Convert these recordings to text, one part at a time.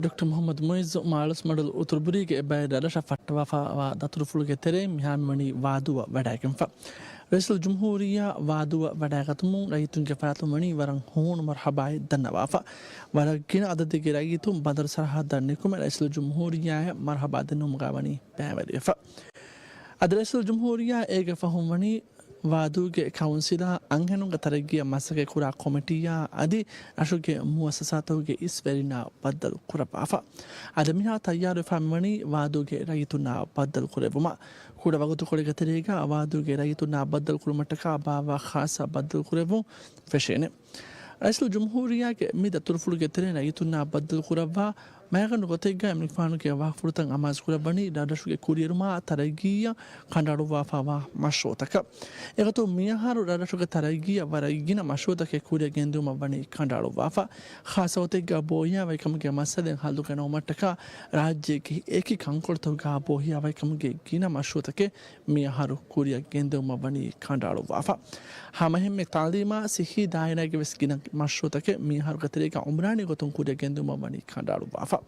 Dr. Muhammad Moiz Malus Model Uturburige by Radasha Fatwafa Daturfulgetere Mihamani Vadua Vadakamfa. Rasul Jumhuria Vadua Vadakatumu Raitun Jafatumani Varang Hon Marhabai Danawafa Varagina Ada de Geragitum Badar Sarha Danikum Rasul Jumhuria Marhabadanum Gavani Pavadifa Adrasul Jumhuria Egafahumani ವಾದುಗೆ council ಅಂಗನುಗ ತರಗಿಯ ಮಸಗೆ ಕುರ ಕಮಿಟಿಯ ಅದಿ ಅಶುಗೆ ಮುವಸಸಾತುಗೆ ಇಸ್ವೆರಿನ ಬದ್ದಲು ಕುರಪಾಫ ಅದಮಿನ ತಯ್ಯಾರು ಫಾಮನಿ ವಾದುಗೆ ರೈತುನ ಬದ್ದಲು ಕುರೆವುಮ ಕೂಡ ವಗತು ಕೊಳೆಗ ತೆರೆಗ ವಾದುಗೆ ರೈತುನ ಬದ್ದಲು ಕುರುಮಟಕ ಬಾವ ಖಾಸ ಬದ್ದಲು ಕುರೆವು ಫೆಶೇನೆ ರೈಸಲು ಜುಮ್ಹೂರಿಯಾಗೆ ಮಿದ ತುರ್ಫುಳುಗೆ ತೆರೆ ರೈತುನ ಬದ್ದಲು ಕುರವ Mereka nukotiga emnikfanu ke wah furutang amaz kura bani dadashuge kurieruma taragiya kandaru wafawa mashotaka. Egato miyaharu dadashuge taragiya varagina mashotake kuria genduma bani kandaru wafa. Khasawotiga boya vaikamge masalen haluke naumataka rajye ki eki kankortoga boya vaikamge gina mashotake miyaharu kuria genduma bani kandaru wafa. Hamahemme talima sihi dainage vesgina mashotake miyaharu katerega umrani gotun kuria genduma bani kandaru wafa.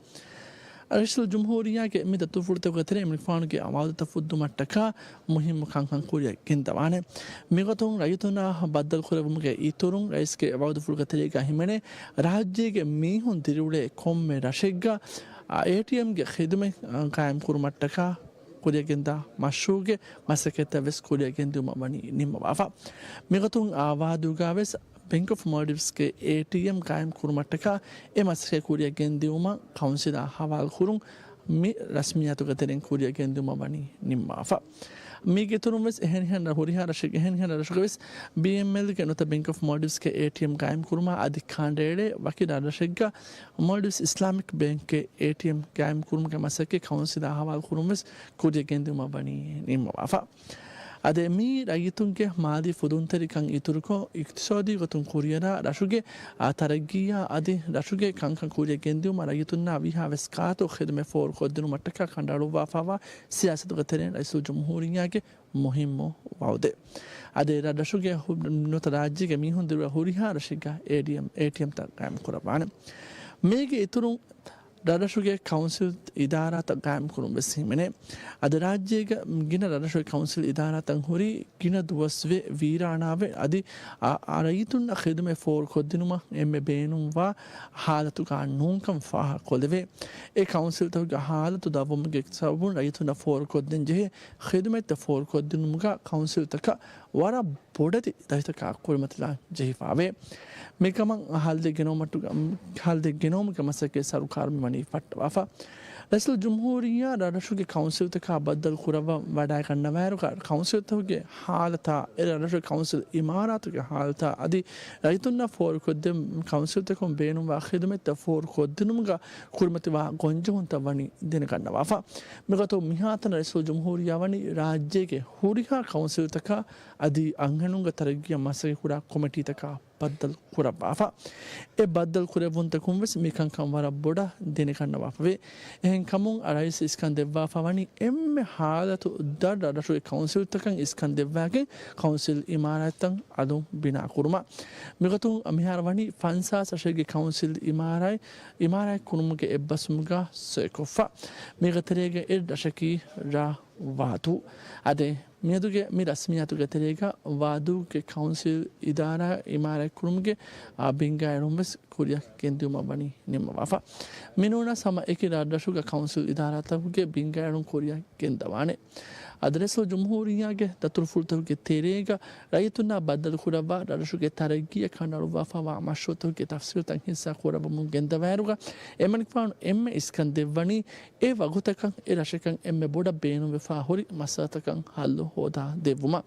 Rasul Jumhuria ke mida tufurte gatere emnikfanu ke awadu tafuddu mattaka muhim kankan kuriya gindawane migatun rayutuna baddal kurevumuge iturun rais ke awadu fulgatere ga himene rajye ke mihun dirule komme rashegga ATM ge khidme qaim kurmattaka kuriya ginda mashuge masaketa ves kuriya genduma mani nimma wafa migatun awadu ga ves Bank of Maldives के ATM कायम कुरुमट्टका ए मसके कुरिया गेंदियुमा काउंसिला हवाल कुरुं मी रस्मियातु गतेरें कुरिया गेंदियुमा बनी निम्माफा मी के तुरुमस ehn हुरिहा रशक ehn रशकवेस BML के नोता Bank of Maldives के ATM कायम Kuruma अधिकांडेरे वकील रशकगा Maldives Islamic Bank के ATM कायम कुरुम के मसके काउंसिला हवाल कुरुमस कुरिया गेंदियुमा बनी निम्माफा Ade mi ragitunge maadi fudunterikan iturko iktisadi gotun kuriyara rashuge ataragiya adi rashuge kankan kuriya gendiuma ragitunna viha veskato khidme for kodinu mattaka kandaru wafawa siyasatu gateren raisul jumhuriyage muhimmo waude ade rashuge nota rajyige mihun diru huriha rashiga ATM ta qaim kurabane mege iturun Radashuge Council Idara Tagam Kurum Simene. At the Rajiga Gina Radashu Council Idara Tanghuri, Gina Dwasve, Vira Nave, Adi Araitun Akhidme for Kodinuma, Embenum va Halatuka Nunkam Faha Koleve, a council to Gahal to Davum Getsabun, Raituna for Kodinje, Khidmet the for Kodinumuga, Council Taka, Wara Bodati, Daitaka Kurmatla, Jefave. Mekamang halde genoma to halde genome kamasake sarukar mani fatwafa Rasul Jumhuria Radashuge Council to Kabadal Kurava Vadaka Navaruka Council to get Halata Radashu Council Imara to get Halta Adi Raituna for Kodem Council to Combenum Hidmet for Kodinumga Kurmativa Gonjunta Vani Denakanavafa Megato Mihatan Rasul Jumhuria Vani Rajeke Huriha Council Taka Adi Anganunga Taragia Masakura Committee Taka Badal Kurabafa a Badal Kurevunta Kumbus Mikan Kamara Buddha Denekanavafe and Kamung Arais Iskandeva Favani M. Hala to Dada Council Takan Iskandevake Council Imaratang Adu Bina Kurma Migatung Amiharavani Fansa Sashegi Council Imarai Kurumuke Ebasmuga Sekofa Megaterega Dashaki Ra Vatu Ade Miaduge Mirasmiatu Gaterega Vadu ke Council Idara Imara Kurumge Binga Rumes Kuria Kenduma Bani Nimavafa Minuna Sama Ekira Dashuga Council Idara Tabuge Binga Rum Korea Kendavane Adreso Jumhuriage Daturfulto get Terega Raituna Badal Kuraba Dashuge Taragi Kanaruvafa Mashoto get Afsut and his Sakurabamun Gendavaruga Emanifan M Iskandevani Eva Gutakan Erashakan M Boda Benu Fahori Masatakan Halu Hoda Devuma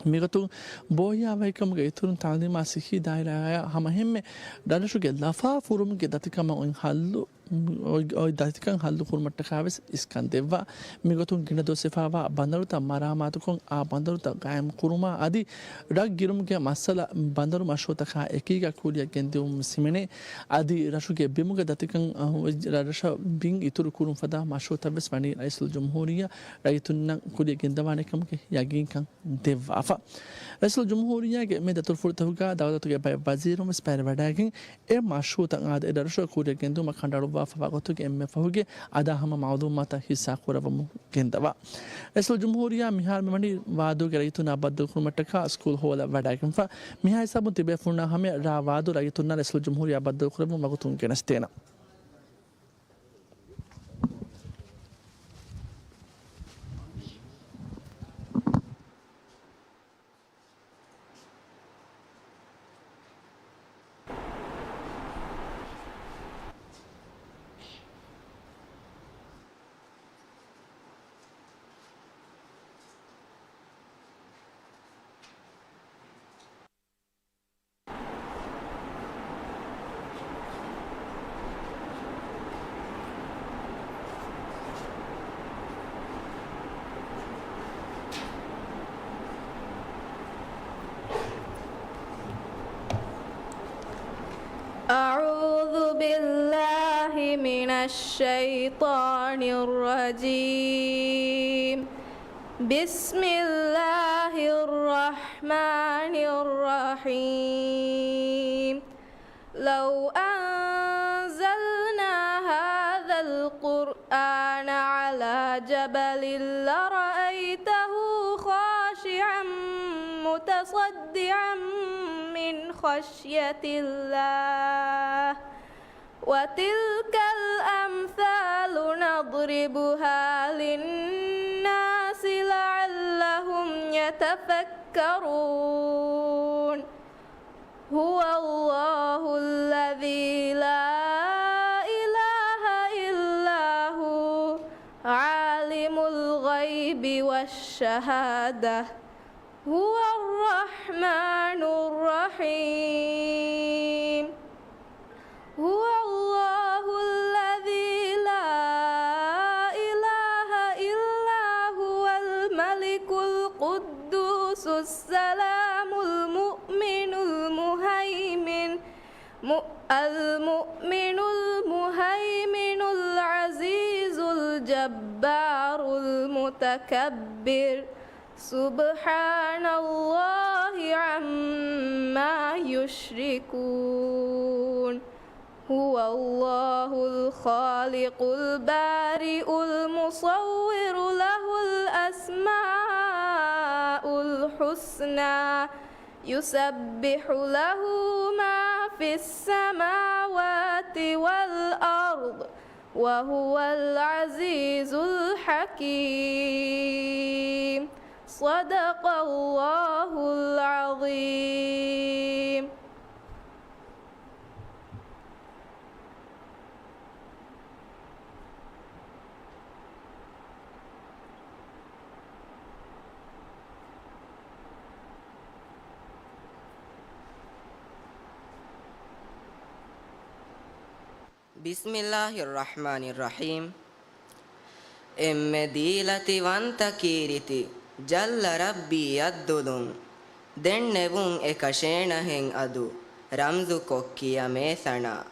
Migatu Boya Vaikam Gaturun Talima Sihi Daira Hamaheme Dadashuge Lafa Furum get Datikama in Halu Datikan Halu Kurmatakavis Iskandeva Migotun Ginadosefava Bandaruta Maramatukon Bandaruta Gaim Kuruma Adi Ragirum Masala Bandaru Mashotaka Ekiga Kuria Gendum Simene Adi Rashuge Bimuga Datikan Radasha Bing Itur Kurum Fada Mashota Vesmani Rasul Jumhuria Raituna Kuria Gendavanekam Yaginkan Devafa Rasul Jumhuria get made the Turfurtaga Dawatu by Bazirum Sparvadagging, a Mashota ad Edarasha Kuria Genduma Kandarova ಫವಾಗತುಗೆ ಎಮ್ಮೆ ಫಹುಗೆ ಅದಾಹಮ ಮಾಲೂಮಾತ ಹಿಸ್ಸಾ ಕುರವಮು ಗೆಂದವ ರೈಸುಲ್ ಜುಮ್ಹೂರಿಯಾ ಮಿಹಾಲ್ ಮೆಮಣಿ ವಾದುಗೆ ರೈತುನ ಬದ್ದು ಕುಮಟಕ school ಹೋಲ ವಡಾಗಿಂಫ ಮಿಹಾಯ್ ಸಬು ತಿಬೆ ಫುಣ್ಣ ಹಮೆ ರಾ ವಾದು ರೈತುನ ರೈಸುಲ್ ಜುಮ್ಹೂರಿಯಾ ಬದ್ದು ಕುರವಮು ಮಗುತುನ್ ಗೆನಸ್ತೇನ أعوذ بالله من الشيطان الرجيم بسم الله الرحمن الرحيم لو أنزلنا هذا القرآن على جبل لرأيته خاشعا متصدعا من خشية الله وتلك الأمثال نضربها للناس لعلهم يتفكرون هو الله الذي لا إله إلا هو عالم الغيب والشهادة هو الرحمن الرحيم هو الله الذي لا إله إلا هو الملك القدوس السلام المؤمن المهيمن العزيز الجبار المتكبر سبحان الله عما يشركون هو الله الخالق البارئ المصور له الأسماء الحسنى يسبح له ما في السماوات والأرض وهو العزيز الحكيم صدق الله العظيم بسم الله الرحمن الرحيم එම්මෙදීලති වන්ත කීරිති ජල්ල රබ්බී යද්දුදුන් දෙන්නෙවුන් එකෂේනහෙන් අදු රම්සු කොක්කිය මේසනා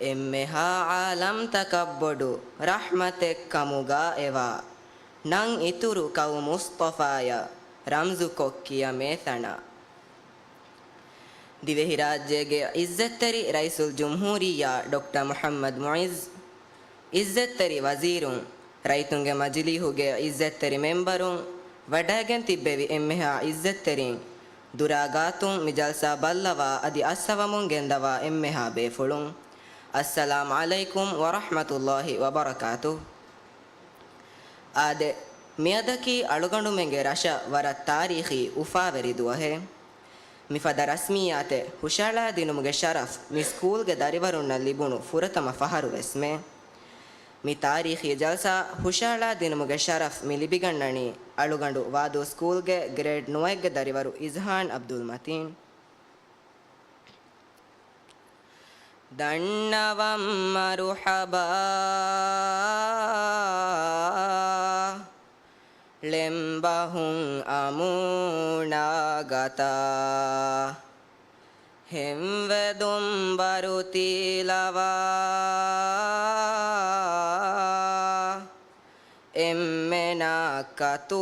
එම්මෙහා ආලම් තකබ්බොඩු රහ්මතෙක් කමුගා එවා නං ඉතුරු කවු මුස්තෆාය රම්සු කොක්කිය මේසනා Dhivehi රාජ්‍යයේ ඉස්සෙත්තරි රයිසුල් ජුම්හූරියා doctor මුහම්මද් මුයිස් ඉස්සෙත්තරි වසීරුන් ರೈತುಂಗೆ ಮಜಿಲಿಹುಗೆ ಇಜ್ಜೆತ್ತರಿ ಮೆಂಬರುಂ ವಡಾಗೆನ್ ತಿಬ್ಬೆವಿ ಎಮ್ಮೆಹಾ ಇಜ್ಜೆತ್ತರಿಂ ದುರಾಗಾತುಂ ಮಿಜಲ್ಸಾ ಬಲ್ಲವಾ ಅದಿ ಅಸ್ಸವಮುಂ ಗೆಂದವಾ ಎಮ್ಮೆಹಾ ಬೇಫುಳುಂ ಅಸ್ಸಲಾಮು ಅಲೈಕುಂ ವರಹ್ಮತುಲ್ಲಾಹಿ ವಬರಕಾತು ಆದೆ ಮಿಯದಕಿ ಅಳುಗಂಡು ಮೆಂಗೆ ರಶ ವರ ತಾರೀಖಿ ಉಫಾವೆರಿದುವಹೆ ಮಿಫದ ರಸ್ಮಿಯಾತೆ ಹುಷಾಳಾ ದಿನುಮುಗೆ ಶರಫ್ ಮಿ ಸ್ಕೂಲ್ಗೆ ದರಿವರುನ್ನ ಲಿಬುಣು ಫುರತಮ ಫಹರು ವೆಸ್ಮೆ ಮಿ ತಾರೀಖಿ ಜಲ್ಸಾ ಹುಷಾಳಾ ದಿನಮುಗೆ ಶರಫ್ ಮಿ ಲಿಬಿಗಣ್ಣಣಿ ಅಳುಗಂಡು ವಾದು ಸ್ಕೂಲ್ಗೆ ಗ್ರೇಡ್ 9ಗೆ ದರಿವರು ಇಜ್ಹಾನ್ ಅಬ್ದುಲ್ ಮತೀನ್ ದಣ್ಣವಂ ಮರುಹಬಾ ಲೆಂಬಹುಂ ಅಮೂಣಾಗತಾ ಹೆಂವೆದುಂ ಬರುತೀಲವಾ ಎಮ್ಮೆನಾ ಕತೂಹಾಮಿತಾ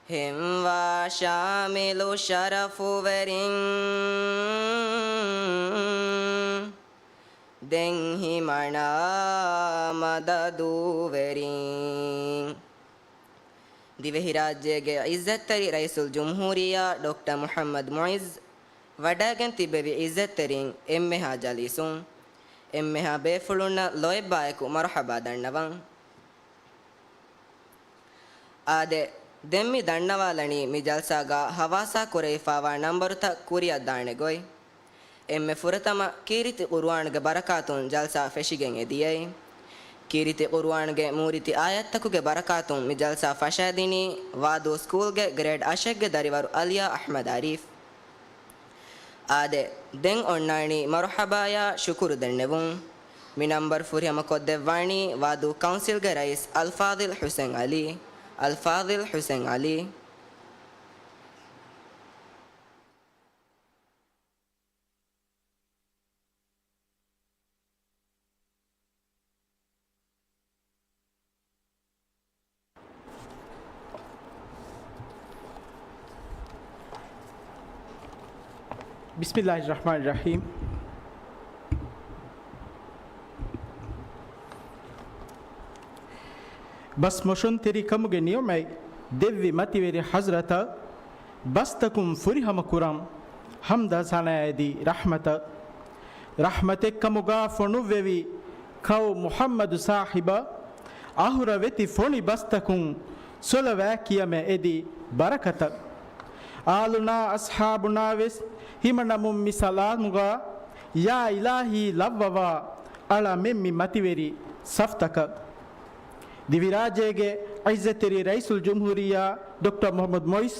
ಹೆಂವಾ ಶಾಮಿಲು ಶರಫುವೆರಿಂ දෙන්හි මනා මදදුවරින් දිවෙහි රාජ්‍යයේ ඉස්සත්තරි රයිසුල් ජුම්හූරියා ඩොක්ටර් මුහම්මද් මුයිස් වඩාගෙන තිබෙවි ඉස්සත්තරින් එම්මෙහා ජලීසුන් එම්මෙහා බේෆුලුන්න ලොයබායකු මරහබා දන්නවන් ආදේ දෙම්මි දන්නවාලණි මි ජල්සාගා හවාසා කුරේෆාවා නම්බරුත කුරියක් දාणे ගොයි එම්මෙ ෆුරතම කීරිති කුර්ආන්ගේ බරකාතුන් ජල්සා ෆෙෂිගෙන් එදියයි කීරිති කුර්ආන්ගේ මූරිති ආයත්තකුගේ බරකාතුන් මි ජල්සා ෆෂාදිනි වාදෝ ස්කූල්ගේ ග්‍රේඩ් අෂෙක්ගේ දරිවරු අලියා අහ්මද් ආරිෆ් ආදේ දෙන් ඔන්නානි මරහබායා ශුකුරු දෙන්නෙවුන් මි නම්බර් ෆුරියම කොද්දෙවානි වාදෝ කවුන්සිල්ගේ රයිස් අල්ෆාදිල් හුසෙන් අලි الفاضل حسين علي بسم الله الرحمن الرحيم بس مشون تری کمگه نیومای دیوی متیوری حضرت بستکم فری هم کرام حمد زنای دی رحمت کمگا فنو وی کاو محمد صاحبا آهورا وتی فونی بستکم سلوا کیام ادی برکت آلنا اصحابنا وس හිමනමුම් මිසලාමුගා යා ඉලාහි ලව්වවා අලා මෙම්මි මතිවේරි සෆ්තක දිවි රාජ්‍යයේ ඉස්සතෙරි රයිසුල් ජුම්හූරියා ඩොක්ටර් මොහම්මද් මොයිස්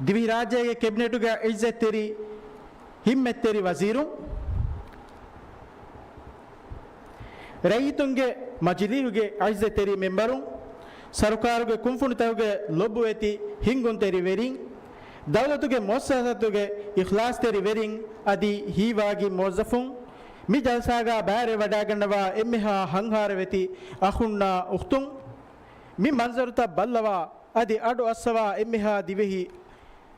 දිවි රාජ්‍යයේ කැබිනටුගේ ඉස්සතෙරි හිම්මෙතෙරි වසීරුන් රයිතුන්ගේ මජ්ලිහුගේ ඉස්සතෙරි මෙම්බරුන් සරකාරුගේ කුම්ෆුනිතවගේ ලොබ්බු ඇති හිංගුන්තෙරි වෙරින් දවලතුගේ මොස්සසතුගේ ඉඛලාස් තෙරි වෙරින් අදි හීවාගේ මොසෆුන් මි ජල්සාගා බෑරේ වඩා ගන්නවා එම්මහා හංහාර වෙති අඛුන්නා උඛ්තුන් මි මන්සරුත බල්ලවා අදි අඩු අස්සවා එම්මහා දිවෙහි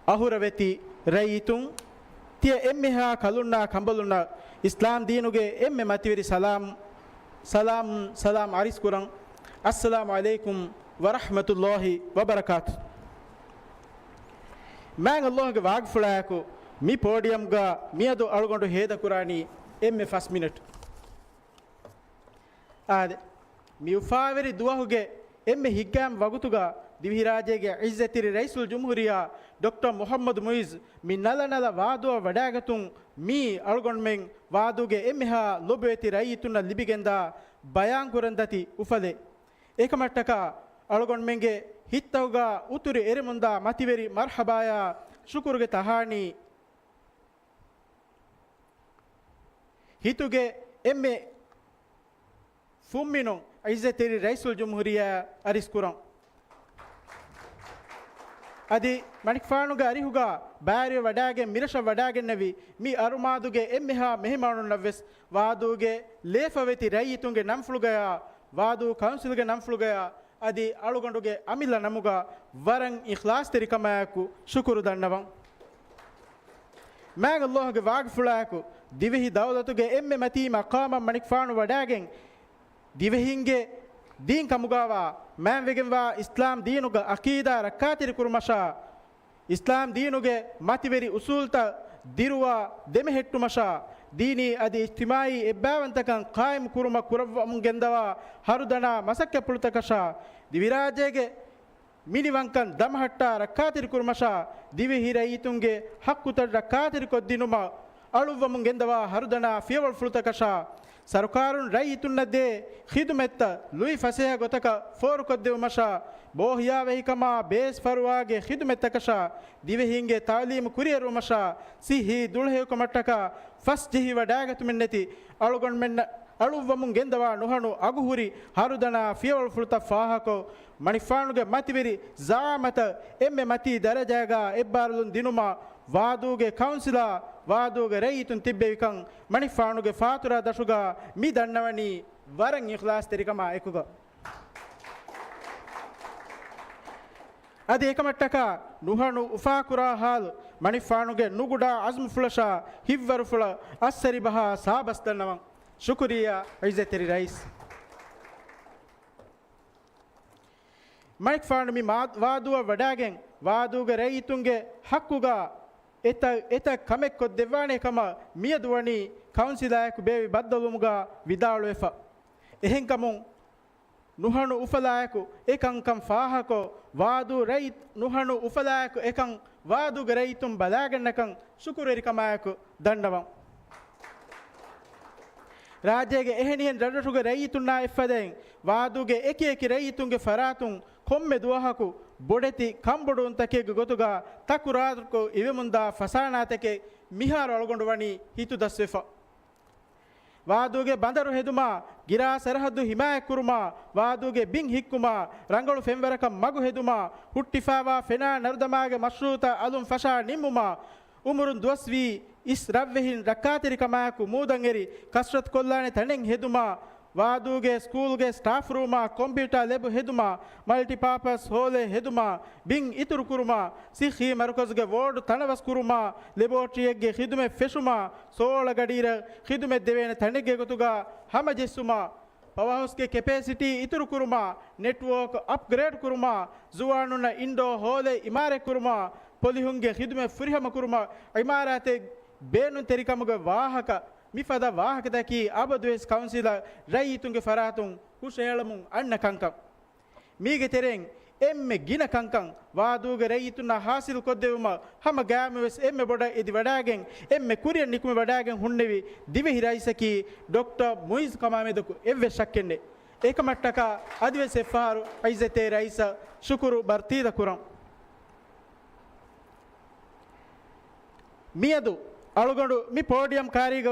අහුර වෙති රයිතුන් තිය එම්මහා කලුන්නා කම්බලුන්නා ඉස්ලාම් දීනුගේ එම්මෙ මතිවිරි සලාම් අරිස් කුරන් අස්සලාමු අලයිකුම් වරහ්මතුල්ලාහි වබරකාතුහ් මෑන් අල්ලාහ්ගේ වාග් ෆුලායකෝ මි පෝඩියම් ගා මියදු අලුගොඬු හේද කුරානි එම්මෙ ෆස් මිනිට් ආද මි උෆාවරි දුවහුගේ එම්මෙ හිග්ගාම් වගුතුගා දිවි රාජ්‍යයේ ඉස්සතිරි රයිසුල් ජුම්හූරියා ඩොක්ටර් මොහම්මද් මුයිස් මි නලනල වාදුව වඩාගතුන් මි අලුගොඬ මෙන් වාදුගේ එම්මෙහා ලොබෙති රයිතුන ලිබිගෙන්දා බයන් කුරන්දති උෆලේ ඒකමට්ටක අලුගොඬ මෙන්ගේ ಹಿತ್ತೌಗಾ ಉತುರಿ ಎರೆಮುಂದ ಮತಿವೆರಿ ಮರ್ಹಬಾಯ ಶುಕುರುಗೆ ತಹಾಣಿ ಹಿತುಗೆ ಎಮ್ಮೆ ಫುಮ್ಮಿನೊ ಇಜ್ಜತೆರಿ ರೈಸುಲ್ ಜುಮ್ಹೂರಿಯಾ ಅರಿಸ್ಕುರಂ ಅದಿ ಮಣಿಕ್ಫಾನುಗೆ ಅರಿಹುಗಾ ಬ್ಯಾರಿ ವಡಾಗೆ ಮಿರಶ ವಡಾಗೆ ನವಿ ಮಿ ಅರುಮಾದುಗೆ ಎಮ್ಮೆಹಾ ಮೆಹಿಮಾನು ನವ್ವೆಸ್ ವಾದುಗೆ ಲೇಫವೆತಿ ರೈಯಿತುಂಗೆ ನಂಫ್ಲುಗಯ ವಾದು ಕೌನ್ಸಿಲ್ಗೆ ನಂಫ್ಲುಗಯ ಅದಿ ಅಳುಗೊಂಡುಗೆ ಅಮಿಲ್ಲ ನಮುಗ ವರಂ ಇಖ್ಲಾಸ್ ತೆರಿಕಮಾಯಕು ಶುಕುರು ದಣ್ಣವಂ ಮ್ಯಾಗ ಅಲ್ಲಾಹ್ಗೆ ವಾಗ್ ಫುಳಾಯಕು ದಿವೆಹಿ ದೌಲತುಗೆ ಎಮ್ಮೆ ಮತಿ ಮಕಾಮ ಮಣಿಕ್ಫಾನು ವಡಾಗೆಂ ದಿವೆಹಿಂಗೆ ದೀನ್ ಕಮುಗಾವ ಮ್ಯಾವೆಗೆಂವಾ ಇಸ್ಲಾಂ ದೀನುಗ ಅಕೀದಾ ರಕ್ಕಾತಿರಿ ಕುರುಮಶಾ ಇಸ್ಲಾಂ ದೀನುಗೆ ಮತಿವೆರಿ ಉಸೂಲ್ತ ದಿರುವ ದೆಮೆಹೆಟ್ಟು ಮಶಾ ದೀನಿ ಅದಿ ಇಜ್ತಿಮಾಯಿ ಎಬ್ಬಾವಂತಕಂ ಕಾಯಂ ಕುರುಮ ಕುರವಮುಗೆಂದವ ಹರುದಣ ಮಸಕ್ಕೆ ಪುಳುತಕಶ ದಿವಿರಾಜೆಗೆ ಮಿನಿವಂಕನ್ ದಮಹಟ್ಟ ರಕ್ಕಾತಿರಿ ಕುರುಮಶ ದಿವಿ ಹಿರೈತುಂಗೆ ಹಕ್ಕುತ ರಕ್ಕಾತಿರಿ ಕೊದ್ದಿನುಮ ಅಳುವಮುಗೆಂದವ ಹರುದಣ ಫಿಯವಲ್ ಫುಳುತಕಶ ಸರ್ಕಾರುನ್ ರೈತುನ್ನದ್ದೇ ಖಿದುಮೆತ್ತ ಲುಯಿ ಫಸೆಹ ಗೊತಕ ಫೋರು ಕೊದ್ದೆವು ಮಶ ಬೋಹಿಯಾ ವೆಹಿಕಮ ಬೇಸ್ ಫರುವಾಗೆ ಖಿದುಮೆತ್ತಕಶ ದಿವೆಹಿಂಗೆ ತಾಲೀಮು ಕುರಿಯರು ಮಶ ಸಿಹಿ ದುಳ್ಹೇಕು ಮಟ್ಟಕ ಫಸ್ ಜಿಹಿ ವಡಾಗತು ಮೆನ್ನತಿ ಅಳುಗೊಂಡ್ ಮೆನ್ನ ಅಳುವಮುಗೆಂದವ ನುಹಣು ಅಗುಹುರಿ ಹರುದಣ ಫಿಯವಲ್ ಫುಳುತ ಫಾಹಕೋ ಮಣಿಫಾನುಗೆ ಮತಿವಿರಿ ಜಾಮತ ಎಮ್ಮೆ ಮತಿ ದರಜಾಗ ಎಬ್ಬಾರುಲುನ್ ದಿನುಮ ವಾದುಗೆ ಕೌನ್ಸಿಲಾ ವಾದುಗೆ ರೈತುನ್ ತಿಬ್ಬೆವಿಕಂ ಮಣಿಫಾನುಗೆ ಫಾತುರ ದಶುಗ ಮಿ ದಣ್ಣವನಿ ವರಂ ಇಖ್ಲಾಸ್ ತೆರಿಕಮ ಎಕುಗ ಅದಿ ಏಕಮಟ್ಟಕ ನುಹಣು ಉಫಾಕುರಾ ಹಾಲು ಮಣಿಫಾನುಗೆ ನುಗುಡ ಅಜ್ಮ್ ಫುಳಶಾ ಹಿವ್ವರು ಫುಳ ಅಸ್ಸರಿ ಬಹಾ ಸಾಬಸ್ತನ್ನವಂ ಶುಕ್ರಿಯಾ ಐಜತೆರಿ ರೈಸ್ ಮಣಿಫಾನು ಮಿ ವಾದುವ ವಡಾಗೆಂ ವಾದುಗೆ ರೈತುಂಗೆ ಹಕ್ಕುಗ ಎತ ಕಮೆಕ್ಕೊ ದೆವ್ವಾಣೆ ಕಮ ಮಿಯದುವಣಿ ಕೌನ್ಸಿಲಾಯಕು ಬೇವಿ ಬದ್ದಲುಮುಗ ವಿದಾಳು ಎಫ ಎಹೆಂ ಕಮುಂ ನುಹಣು ಉಫಲಾಯಕು ಏಕಂಕಂ ಫಾಹಕೋ ವಾದು ರೈತ್ ನುಹಣು ಉಫಲಾಯಕು ಏಕಂ ವಾದುಗೆ ರೈತುಂ ಬಲಾಗಣ್ಣಕಂ ಶುಕುರೆರಿ ಕಮಾಯಕು ದಂಡವಂ ರಾಜ್ಯಗೆ ಎಹೆನಿಯನ್ ರಡಟುಗೆ ರೈತುನ್ನಾ ಎಫ್ಫದೆಂ ವಾದುಗೆ ಏಕಿ ರೈತುಂಗೆ ಫರಾತುಂ ಕೊಮ್ಮೆ ದುವಹಕು ಬೊಡೆತಿ ಕಂಬೊಡು ಅಂತಕೆ ಗೊತುಗ ತಕುರಾದಕು ಇವೆ ಮುಂದ ಫಸಾನಾತಕೆ ಮಿಹಾರ ಒಳಗೊಂಡು ವಣಿ ಹಿತು ದಸ್ವೆಫ ವಾದುಗೆ ಬಂದರು ಹೆದುಮ ಗಿರಾ ಸರಹದ್ದು ಹಿಮಾಯ ಕುರುಮ ವಾದುಗೆ ಬಿಂಗ್ ಹಿಕ್ಕುಮ ರಂಗಳು ಫೆಂವರಕ ಮಗು ಹೆದುಮ ಹುಟ್ಟಿಫಾವಾ ಫೆನಾ ನರ್ದಮಾಗೆ ಮಶ್ರೂತ ಅಲುಂ ಫಶಾ ನಿಮ್ಮುಮ ಉಮರುನ್ ದ್ವಸ್ವಿ ಇಸ್ ರವ್ವೆಹಿನ್ ರಕ್ಕಾತಿರಿ ಕಮಾಯಕು ಮೂದಂಗೆರಿ ಕಸ್ರತ್ ಕೊಲ್ಲಾನೆ ತಣೆಂಗ್ ಹೆದುಮ ವಾದುಗೆ ಸ್ಕೂಲ್ಗೆ ಸ್ಟಾಫ್ ರೂಮ ಕಂಪ್ಯೂಟರ್ ಲೆಬ್ ಹೆದುಮ ಮಲ್ಟಿಪರ್ಪಸ್ ಹೋಲೆ ಹೆದುಮ ಬಿಂಗ್ ಇತುರು ಕುರುಮ ಸಿಖಿ ಮರುಕಸ್ಗೆ ವೋರ್ಡ್ ತಣವಸ್ ಕುರುಮ ಲೆಬೋಟ್ರಿಯಗ್ಗೆ ಹಿದುಮೆ ಫೆಶುಮ ಸೋಳ ಗಡೀರ ಹಿದುಮೆ ದೇವೇನ ತಣೆಗೆ ಗೊತುಗ ಹಮಜೆಸ್ಸುಮ ಪವರ್ಹೌಸ್ಗೆ ಕೆಪಾಸಿಟಿ ಇತುರು ಕುರುಮ ನೆಟ್ವರ್ಕ್ ಅಪ್ಗ್ರೇಡ್ ಕುರುಮ ಜುವಾನುನ ಇಂಡೋ ಹೋಲೆ ಇಮಾರೆ ಕುರುಮ ಪೊಲಿಹುಂಗೆ ಹಿದುಮೆ ಫುರಿಹಮ ಕುರುಮ ಇಮಾರಾತೆ ಬೇನು ತೆರಿಕಮುಗ ವಾಹಕ ಮಿಫದ ವಾಹಕದಕಿ ಅಬದ್ವೇಸ್ ಕೌನ್ಸಿಲ ರೈತುಂಗೆ ಫರಾತುಂ ಹುಷೇಳಮುಂ ಅಣ್ಣ ಕಂಕಂ ಮೀಗೆ ತೆರೆಂ ಎಮ್ಮೆ ಗಿನ ಕಂಕಂ ವಾದುಗೆ ರೈತುನ ಹಾಸಿಲು ಕೊದ್ದೆವುಮ ಹಮ ಗ್ಯಾಮವೆಸ್ ಎಮ್ಮೆ ಬೊಡ ಇದಿ ವಡಾಗೆಂ ಎಮ್ಮೆ ಕುರಿಯ ನಿಕುಮೆ ವಡಾಗೆಂ ಹುಣ್ಣೆವಿ ದಿವೆ ಹಿರೈಸಕಿ ಡಾಕ್ಟರ್ ಮುಯಿಸ್ ಕಮಾಮೆದಕು ಎವ್ವೆ ಶಕ್ಕೆನ್ನೆ ಏಕಮಟ್ಟಕ ಅದ್ವೆಸ್ ಎಫ್ಫಾರು ಐಜತೆ ರೈಸ ಶುಕುರು ಬರ್ತೀದ ಕುರಂ ಮಿಯದು ಅಳುಗೊಂಡು ಮಿ ಪೋಡಿಯಂ ಕಾರಿಗ